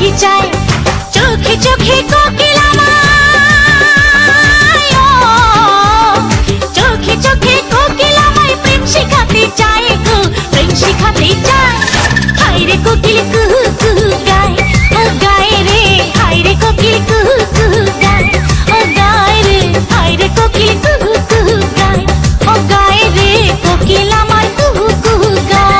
শিখাতে চায়, চোখে চোখে কোকিল আমায়, চোখে চোখে কোকিল আমায় প্রেম শিখাতে চায় গো, প্রেম শিখাতে চায়। হায় রে কোকিল কুহু কুহু গায়, ও গায় রে, হায় রে কোকিল কুহু কুহু গায়, ও গায় রে, হায় রে কোকিল কুহু কুহু গায়, ও গায় রে, কোকিল আমার কুহু কুহু গায়।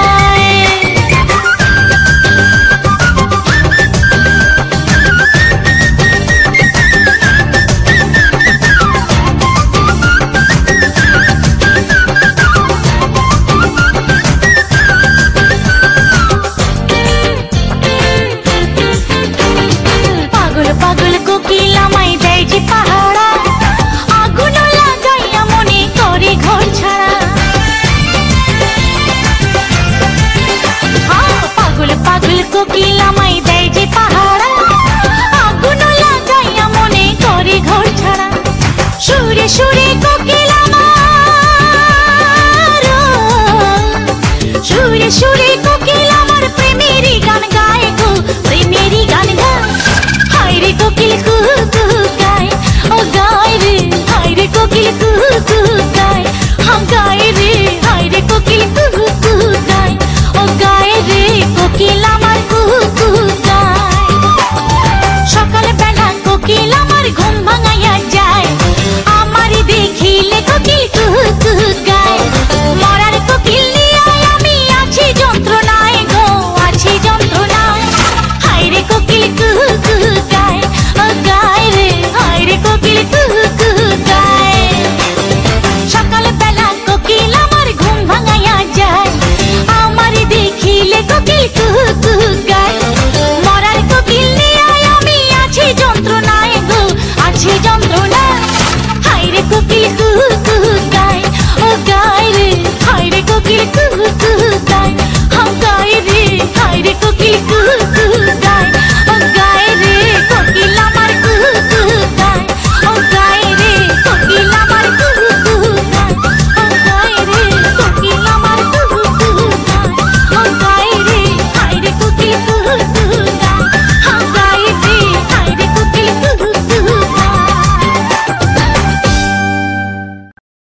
পাগল পাগল কোকিল আমায় দেয় যে পাহারা, আগুন লাগাইয়া মনে করে ঘর ছাড়া। পাগল পাগল কোকিল আমায় দেয় যে পাহারা, আগুন লাগাইয়া মনে করে ঘর ছাড়া। সুরে সুরে কোকিল আমার, সুরে সুরে কোকিল আমার প্রেমেরই গান গায় গো, প্রেমেরই গান গায়। হায় রে কোকিল কুহু কুহু গায়, ও গায় রে, হায় রে কোকিল কুহু কুহু গায়, গায়